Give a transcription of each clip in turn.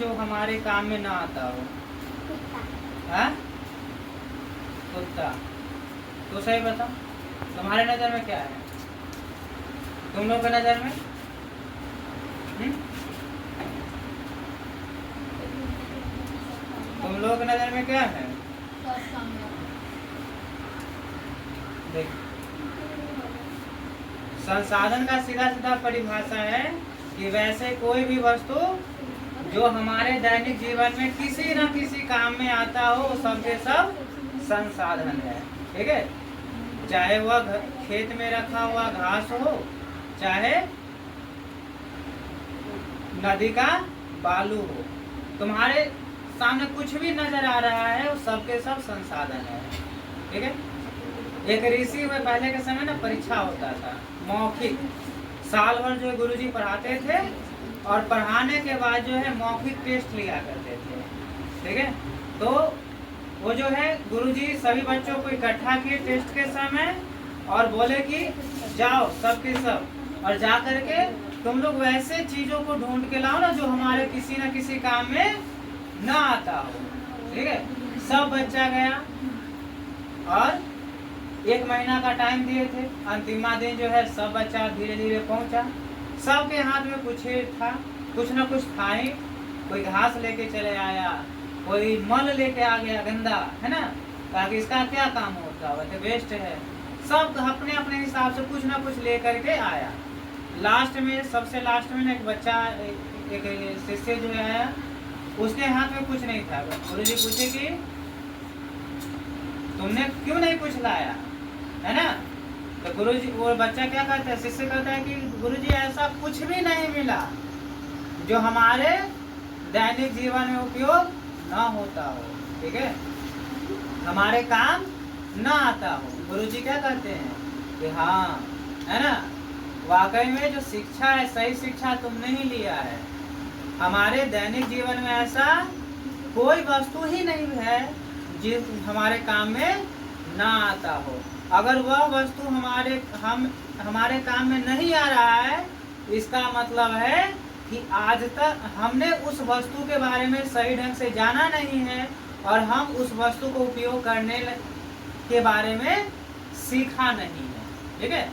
जो हमारे काम में ना आता हो? हाँ, कुत्ता। तो सही बताओ, तुम्हारे नजर में क्या है? तुम लोग के नजर में? तुम लोग की नजर में क्या है? देख, संसाधन का सीधा सीधा परिभाषा है कि वैसे कोई भी वस्तु जो हमारे दैनिक जीवन में किसी न किसी काम में आता हो, वो सब के सब संसाधन है। ठीक है, चाहे वह खेत में रखा हुआ घास हो, चाहे नदी का बालू हो, तुम्हारे सामने कुछ भी नजर आ रहा है, वो सबके सब संसाधन है। ठीक है, एक ऋषि में पहले के समय ना परीक्षा होता था मौखिक, साल भर जो गुरुजी पढ़ाते थे और पढ़ाने के बाद जो है मौखिक टेस्ट लिया करते थे। ठीक है, तो वो जो है गुरुजी सभी बच्चों को इकट्ठा किए टेस्ट के समय और बोले कि जाओ सबके सब और जा करके तुम लोग वैसे चीजों को ढूंढ के लाओ ना जो हमारे किसी न किसी काम में ना आता हो। ठीक है, सब बच्चा गया और 1 महीना का टाइम दिए थे। अंतिमा दिन जो है सब बच्चा धीरे धीरे पहुंचा। सबके हाथ में कुछ था, कुछ न कुछ था ही। कोई घास लेके चले आया, कोई मल लेके आ गया गंदा, है ना, ताकि इसका क्या काम होता है, तो वेस्ट है। सब अपने अपने हिसाब से कुछ न कुछ लेकर के आया। लास्ट में, सबसे लास्ट में एक बच्चा, एक शिष्य जो आया, उसके हाथ में कुछ नहीं था। गुरुजी पूछे कि तुमने क्यों नहीं कुछ लाया, है ना? तो गुरुजी, वो बच्चा क्या कहता है, शिष्य कहता है कि गुरुजी ऐसा कुछ भी नहीं मिला जो हमारे दैनिक जीवन में उपयोग ना होता हो। ठीक है, हमारे काम ना आता हो। गुरुजी क्या कहते हैं कि हाँ, है ना, वाकई में जो शिक्षा है, सही शिक्षा तुमने ही लिया है। हमारे दैनिक जीवन में ऐसा कोई वस्तु ही नहीं है जिस हमारे काम में ना आता हो। अगर वह वस्तु हमारे काम में नहीं आ रहा है, इसका मतलब है कि आज तक हमने उस वस्तु के बारे में सही ढंग से जाना नहीं है और हम उस वस्तु को उपयोग करने के बारे में सीखा नहीं है। ठीक है,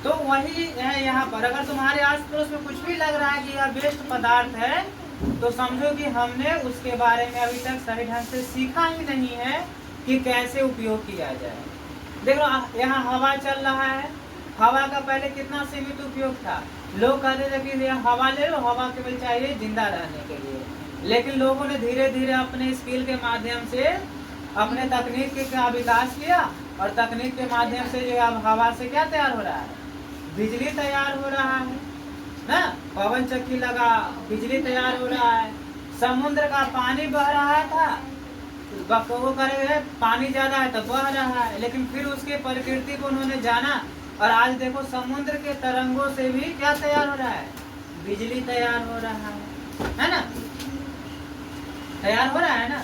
तो वही है यहाँ पर। अगर तुम्हारे आस पड़ोस में कुछ भी लग रहा है कि यह वेस्ट पदार्थ है, तो समझो कि हमने उसके बारे में अभी तक सही ढंग से सीखा ही नहीं है कि कैसे उपयोग किया जाए। देखो, यहाँ हवा चल रहा है, हवा का पहले कितना सीमित उपयोग था। लोग कहते थे कि हवा ले लो, हवा केवल चाहिए जिंदा रहने के लिए। लेकिन लोगों ने धीरे धीरे अपने स्किल के माध्यम से अपने तकनीक का विकास किया और तकनीक के माध्यम से जो अब हवा से क्या तैयार हो रहा है, बिजली तैयार हो रहा है ना। पवन चक्की लगा, बिजली तैयार हो रहा है। समुद्र का पानी बह रहा था, वो करेंगे पानी ज्यादा है तो बह रहा है, लेकिन फिर उसके प्रकृति को उन्होंने जाना और आज देखो समुद्र के तरंगों से भी क्या तैयार हो रहा है, बिजली तैयार हो रहा है ना, तैयार हो रहा है ना।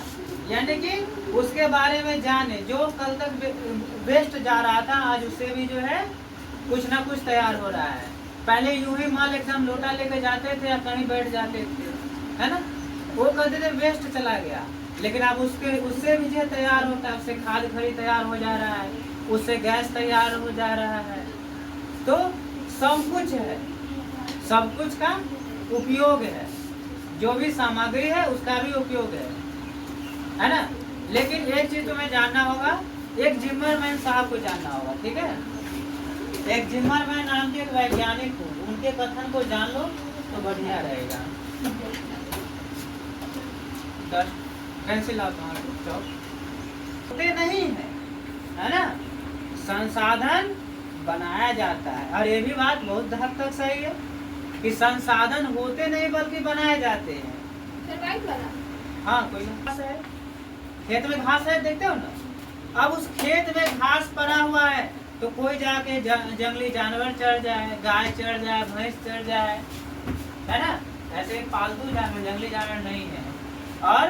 यानी कि उसके बारे में जाने, जो कल तक वेस्ट जा रहा था आज उससे भी जो है कुछ ना कुछ तैयार हो रहा है। पहले यूं ही माल एकदम लोटा लेके जाते थे या कहीं बैठ जाते थे, है ना, वो कहते थे वेस्ट चला गया, लेकिन अब उससे भी जो तैयार होता है, उससे खाद खड़ी तैयार हो जा रहा है, उससे गैस तैयार हो जा रहा है। तो सब कुछ है, सब कुछ का उपयोग है, जो भी सामग्री है उसका भी उपयोग है ना। लेकिन एक चीज तुम्हें जानना होगा, एक जिम्मरमैन साहब को जानना होगा। ठीक है, एक जिम्मरमैन नाम के एक वैज्ञानिक हो, उनके कथन को जान लो तो बढ़िया रहेगा। पेंसिल होते नहीं है ना, संसाधन बनाया जाता है। और ये भी बात बहुत हद तक सही है कि संसाधन होते नहीं बल्कि बनाए जाते हैं। हाँ, कोई घास है, खेत में घास है, देखते हो ना। अब उस खेत में घास पड़ा हुआ है तो कोई जाके जंगली जानवर चढ़ जाए, गाय चढ़ जाए, भैंस चढ़ जाए, है ना। ऐसे पालतू जानवर, जंगली जानवर नहीं है, और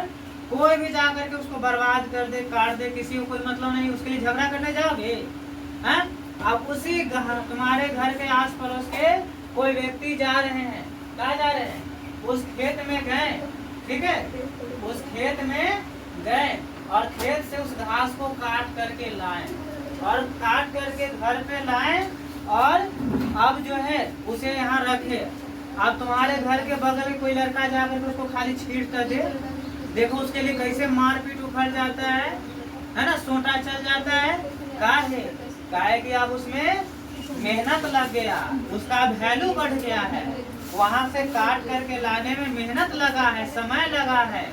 कोई भी जा करके उसको बर्बाद कर दे, काट दे, किसी को कोई मतलब नहीं, उसके लिए झगड़ा करने जाओगे, हैं? अब उसी तुम्हारे घर के आस पड़ोस के कोई व्यक्ति जा रहे हैं, कहाँ जा रहे हैं, उस खेत में गए ठीक है, उस खेत में गए और खेत से उस घास को काट करके लाए और काट करके घर पे लाए और अब जो है उसे यहाँ रखे। अब तुम्हारे घर के बगल में कोई लड़का जाकर के उसको खाली छीट कर दे, देखो उसके लिए कैसे मारपीट उखड़ जाता है ना, सोटा चल जाता है। काहे कि अब उसमें मेहनत लग गया, उसका वैल्यू बढ़ गया है, वहां से काट करके लाने में मेहनत लगा है, समय लगा है,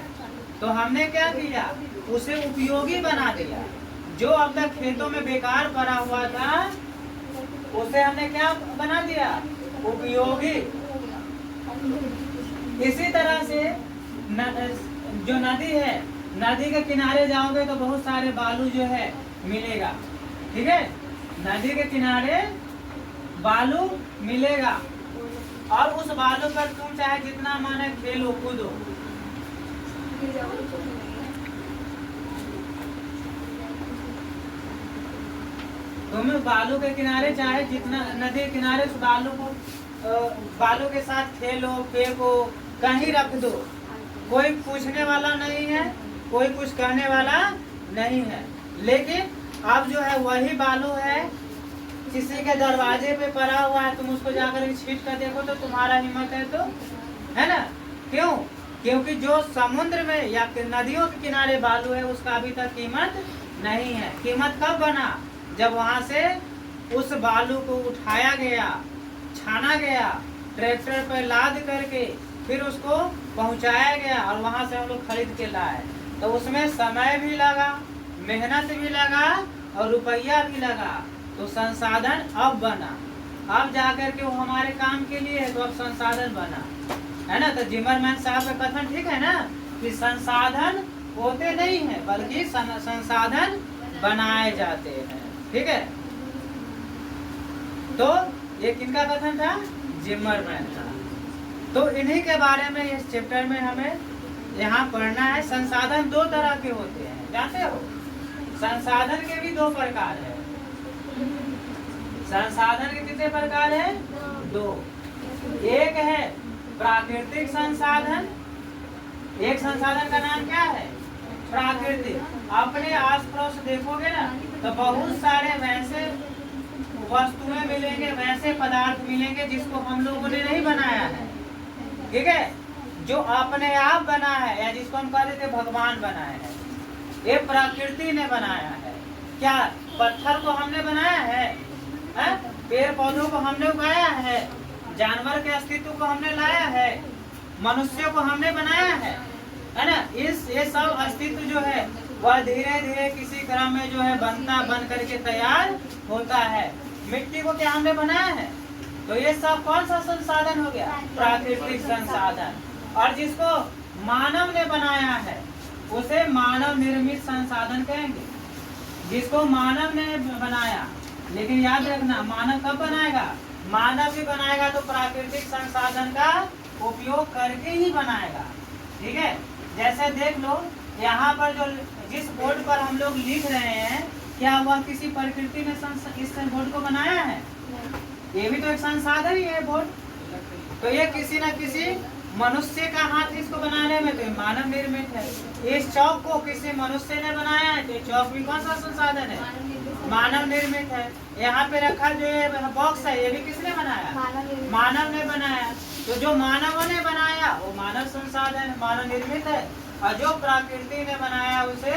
तो हमने क्या किया, उसे उपयोगी बना दिया। जो अब तक खेतों में बेकार पड़ा हुआ था उसे हमने क्या बना दिया, उपयोगी। इसी तरह से जो नदी है, नदी के किनारे जाओगे तो बहुत सारे बालू जो है मिलेगा, ठीक है, नदी के किनारे बालू मिलेगा और उस बालू पर तुम चाहे जितना माने खेलो कूदो। तुम बालू के किनारे चाहे जितना, नदी के किनारे उस बालू को बालू के साथ खेलो, फेंको, कहीं रख दो, कोई पूछने वाला नहीं है, कोई कुछ कहने वाला नहीं है। लेकिन अब जो है वही बालू है, किसी के दरवाजे पे पड़ा हुआ है, तुम उसको जाकर छीट कर देखो तो तुम्हारा हिम्मत है तो, है ना? क्यों? क्योंकि जो समुद्र में या नदियों के किनारे बालू है उसका अभी तक कीमत नहीं है। कीमत कब बना? जब वहां से उस बालू को उठाया गया, छाना गया, ट्रैक्टर पर लाद करके फिर उसको पहुंचाया गया और वहां से हम लोग खरीद के लाए, तो उसमें समय भी लगा, मेहनत भी लगा और रुपया भी लगा, तो संसाधन अब बना। अब जाकर के वो हमारे काम के लिए है, तो अब संसाधन बना, है ना? तो जिमरमैन साहब का कथन ठीक है ना, कि संसाधन होते नहीं है बल्कि संसाधन बनाए जाते हैं, ठीक है। तो ये किनका कथन था? जिमरमैन था। तो इन्हीं के बारे में इस चैप्टर में हमें यहाँ पढ़ना है। संसाधन दो तरह के होते हैं, जानते हो? संसाधन के भी दो प्रकार है। संसाधन के कितने प्रकार है? दो। एक है प्राकृतिक संसाधन। एक संसाधन का नाम क्या है? प्राकृतिक। अपने आस पड़ोस देखोगे ना तो बहुत सारे वैसे वस्तुएं मिलेंगे, वैसे पदार्थ मिलेंगे जिसको हम लोगों ने नहीं बनाया है, ठीक है, जो अपने आप बना है, या जिसको हम कहते थे भगवान बनाए हैं, ये प्रकृति ने बनाया है। क्या पत्थर को हमने बनाया है? पेड़ पौधों को हमने उगाया है, जानवर के अस्तित्व को हमने लाया है, मनुष्यों को हमने बनाया है ना? ये सब अस्तित्व जो है वह धीरे धीरे किसी क्रम में जो है बन करके तैयार होता है। मिट्टी को क्या हमने बनाया है? तो ये सब कौन सा संसाधन हो गया? प्राकृतिक संसाधन। और जिसको मानव ने बनाया है उसे मानव निर्मित संसाधन कहेंगे। जिसको मानव ने बनाया, लेकिन याद रखना, मानव कब बनाएगा? मानव भी बनाएगा तो प्राकृतिक संसाधन का उपयोग करके ही बनाएगा, ठीक है। जैसे देख लो, यहाँ पर जो जिस बोर्ड पर हम लोग लिख रहे हैं, क्या वह किसी प्रकृति ने इस बोर्ड को बनाया है? ये भी तो एक संसाधन ही है बोर्ड। तो ये किसी न किसी मनुष्य का हाथ इसको बनाने में, तो मानव निर्मित है। इस चौक को किसी मनुष्य ने बनाया है, तो चौक भी कौन सा संसाधन है? मानव निर्मित है। यहाँ पे रखा जो है बॉक्स है, ये भी किसने बनाया? मानव ने बनाया। तो जो मानव ने बनाया वो मानव संसाधन, मानव निर्मित है, और जो प्रकृति ने बनाया उसे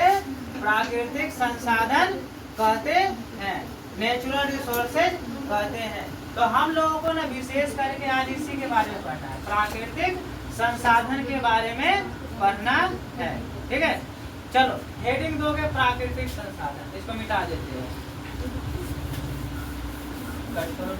प्राकृतिक संसाधन कहते हैं, नेचुरल रिसोर्सेज कहते हैं। तो हम लोगों को ना विशेष करके आज इसी के बारे में पढ़ना है, प्राकृतिक संसाधन के बारे में पढ़ना है, ठीक है। चलो हेडिंग दोगे प्राकृतिक संसाधन, इसको मिटा देते हो, कट करो।